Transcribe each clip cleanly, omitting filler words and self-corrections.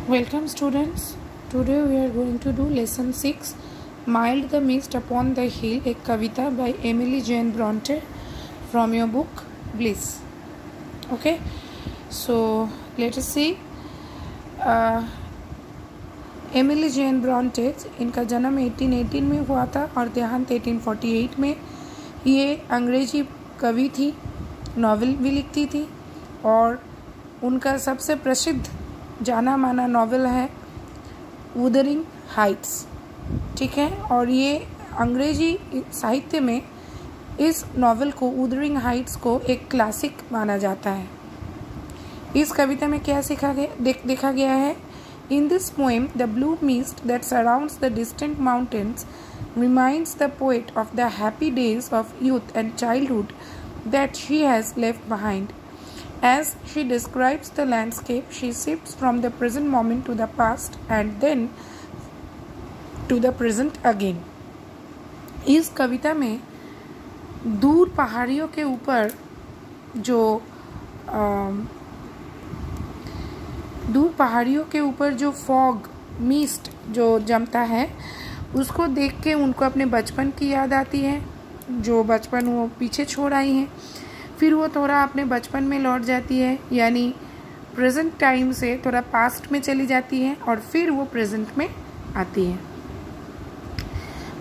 Welcome students. Today we are going to do lesson 6 Mild the Mist Upon the Hill, a Kavita by Emily Jane Bronte from your book Bliss. Okay, so let us see. Emily Jane Bronte, इनका जन्म 1818 में हुआ था और देहांत 1848 में। ये अंग्रेजी कवि थी, नॉवेल भी लिखती थी और उनका सबसे प्रसिद्ध जाना माना नॉवेल है वुदरिंग हाइट्स। ठीक है, और ये अंग्रेजी साहित्य में इस नॉवेल को वुदरिंग हाइट्स को एक क्लासिक माना जाता है। इस कविता में क्या देखा गया है? In this poem, the blue mist that surrounds the distant mountains reminds the poet of the happy days of youth and childhood that she has left behind. As she describes the landscape, she shifts from the present moment to the past and then to the present again. इस कविता में दूर पहाड़ियों के ऊपर जो fog mist जो जमता है, उसको देख के उनको अपने बचपन की याद आती है, जो बचपन वो पीछे छोड़ आई हैं। फिर वो थोड़ा अपने बचपन में लौट जाती है, यानी प्रेजेंट टाइम से थोड़ा पास्ट में चली जाती है और फिर वो प्रेजेंट में आती है।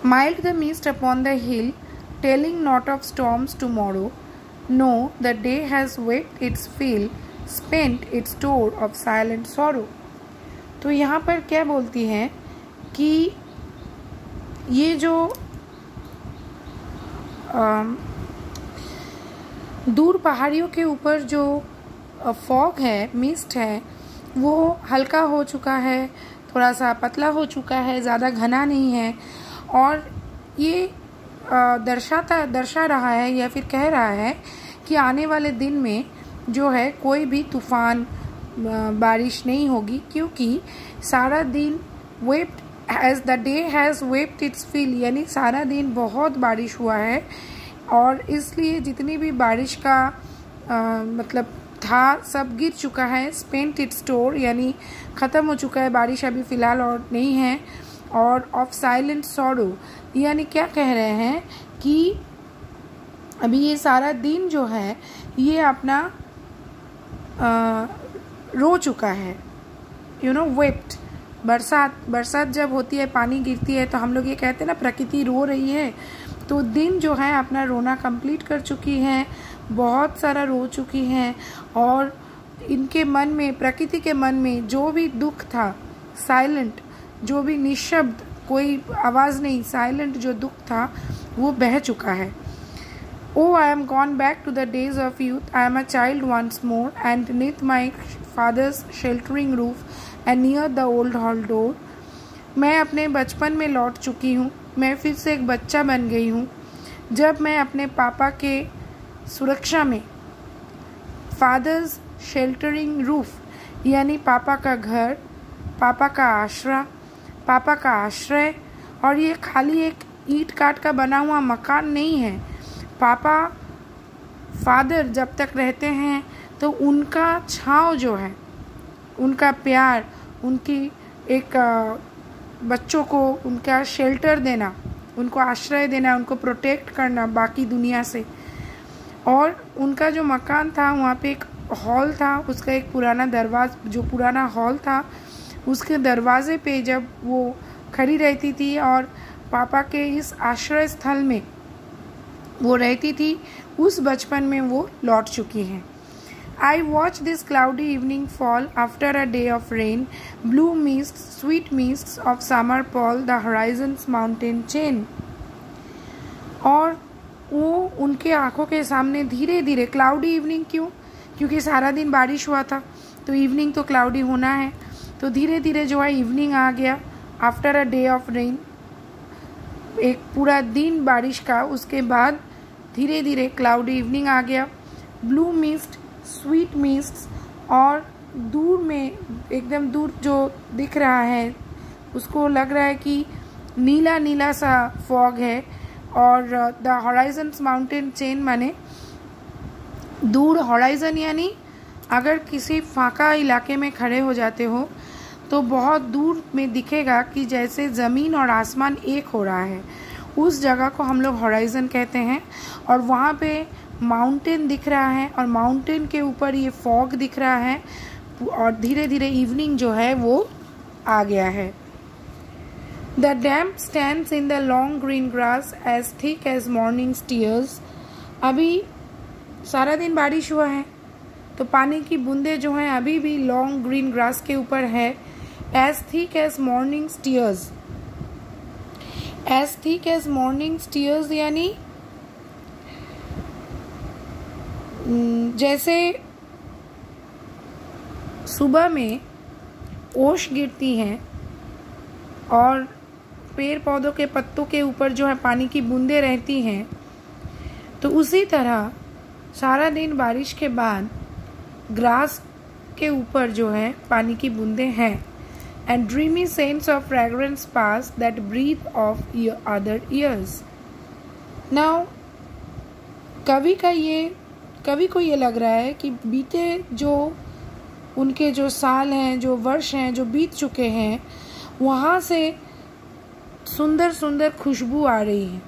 Mild the mist upon the hill, telling not of storms tomorrow. No, the day has wept its fill, spent its store of silent sorrow. तो यहाँ पर क्या बोलती हैं कि ये जो दूर पहाड़ियों के ऊपर जो फॉग है, मिस्ट है, वो हल्का हो चुका है, थोड़ा सा पतला हो चुका है, ज़्यादा घना नहीं है। और ये दर्शा रहा है या फिर कह रहा है कि आने वाले दिन में जो है कोई भी तूफान बारिश नहीं होगी, क्योंकि सारा दिन wept as the day has wept its fill, यानी सारा दिन बहुत बारिश हुआ है और इसलिए जितनी भी बारिश का मतलब था सब गिर चुका है। स्पेंट इट्स स्टोर, यानी ख़त्म हो चुका है, बारिश अभी फ़िलहाल और नहीं है। और ऑफ साइलेंट सॉरो, यानी क्या कह रहे हैं कि अभी ये सारा दिन जो है ये अपना रो चुका है। वेप्ट, बरसात जब होती है, पानी गिरती है, तो हम लोग ये कहते हैं ना प्रकृति रो रही है। तो दिन जो है अपना रोना कंप्लीट कर चुकी हैं, बहुत सारा रो चुकी हैं और इनके मन में, प्रकृति के मन में जो भी दुख था, साइलेंट, जो भी निशब्द, कोई आवाज़ नहीं, साइलेंट जो दुख था वो बह चुका है। Oh, I am gone back to the days of youth. I am a child once more, and beneath my father's sheltering roof, and near the old hall door. मैं अपने बचपन में लौट चुकी हूँ, मैं फिर से एक बच्चा बन गई हूँ, जब मैं अपने पापा के सुरक्षा में, फादर्स शेल्टरिंग रूफ, यानी पापा का घर, पापा का आश्रय, पापा का आश्रय। और ये खाली एक ईंट काट का बना हुआ मकान नहीं है। पापा, फादर जब तक रहते हैं तो उनका छाँव जो है, उनका प्यार, उनकी एक बच्चों को उनका शेल्टर देना, उनको आश्रय देना, उनको प्रोटेक्ट करना बाकी दुनिया से। और उनका जो मकान था वहाँ पे एक हॉल था, उसका एक पुराना हॉल था, उसके दरवाजे पे जब वो खड़ी रहती थी और पापा के इस आश्रय स्थल में वो रहती थी, उस बचपन में वो लौट चुकी हैं। I watch this cloudy evening fall after a day of rain, blue mists, sweet mists of summer pall the horizon's mountain chain. और वो उनके आँखों के सामने धीरे धीरे, क्लाउडी इवनिंग क्यों? क्योंकि सारा दिन बारिश हुआ था, तो इवनिंग तो क्लाउडी होना है। तो धीरे धीरे जो है इवनिंग आ गया, after a day of rain, एक पूरा दिन बारिश का, उसके बाद धीरे धीरे क्लाउडी इवनिंग आ गया। ब्लू मिस्ट, स्वीट मिस्ट, और दूर में, एकदम दूर जो दिख रहा है उसको लग रहा है कि नीला नीला सा फॉग है। और द हॉराइजन्स माउंटेन चेन, माने दूर हॉराइजन, यानी अगर किसी फाका इलाके में खड़े हो जाते हो तो बहुत दूर में दिखेगा कि जैसे ज़मीन और आसमान एक हो रहा है। उस जगह को हम लोग हॉराइज़न कहते हैं। और वहाँ पे माउंटेन दिख रहा है और माउंटेन के ऊपर ये फॉग दिख रहा है और धीरे धीरे इवनिंग जो है वो आ गया है। The damp stands in the long green grass as thick as morning's tears। अभी सारा दिन बारिश हुआ है तो पानी की बूंदें जो हैं अभी भी लॉन्ग ग्रीन ग्रास के ऊपर है। as thick as morning's tears, as thick as morning's tears यानी जैसे सुबह में ओश गिरती हैं और पेड़ पौधों के पत्तों के ऊपर जो है पानी की बूंदें रहती हैं, तो उसी तरह सारा दिन बारिश के बाद ग्रास के ऊपर जो है पानी की बूंदें हैं। And dreamy scents of fragrance pass that breath of other years. Now कवि को ये लग रहा है कि बीते जो उनके जो साल हैं, जो वर्ष हैं, जो बीत चुके हैं, वहाँ से सुंदर सुंदर खुशबू आ रही है।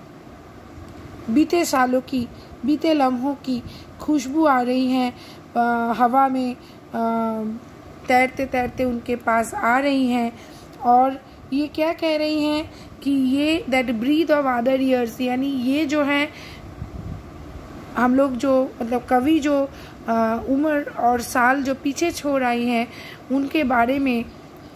बीते सालों की, बीते लम्हों की खुशबू आ रही है, हवा में तैरते तैरते उनके पास आ रही हैं। और ये क्या कह रही हैं कि ये that breath of other years, यानी ये जो है हम लोग जो मतलब कवि जो उम्र और साल जो पीछे छोड़ आई हैं उनके बारे में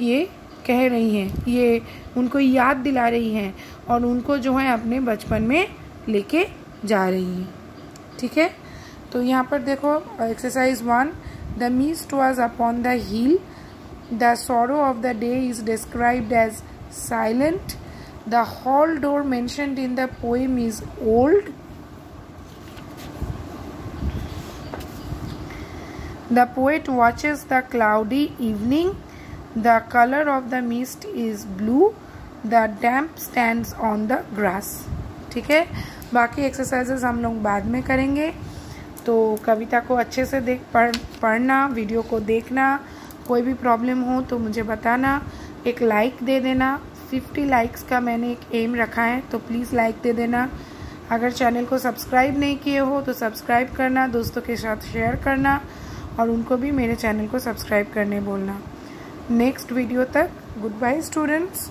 ये कह रही हैं, ये उनको याद दिला रही हैं और उनको जो है अपने बचपन में लेके जा रही हैं। ठीक है, तो यहाँ पर देखो exercise 1, the mist was upon the hill, the sorrow of the day is described as silent, the hall door mentioned in the poem is old, the poet watches the cloudy evening, the color of the mist is blue, the damp stands on the grass। ठीक है, बाकी exercises हम लोग बाद में करेंगे। तो कविता को अच्छे से पढ़ना, वीडियो को देखना। कोई भी प्रॉब्लम हो तो मुझे बताना, एक लाइक दे देना। 50 लाइक्स का मैंने एक एम रखा है, तो प्लीज़ लाइक दे देना। अगर चैनल को सब्सक्राइब नहीं किए हो तो सब्सक्राइब करना, दोस्तों के साथ शेयर करना और उनको भी मेरे चैनल को सब्सक्राइब करने बोलना। नेक्स्ट वीडियो तक गुड बाय स्टूडेंट्स।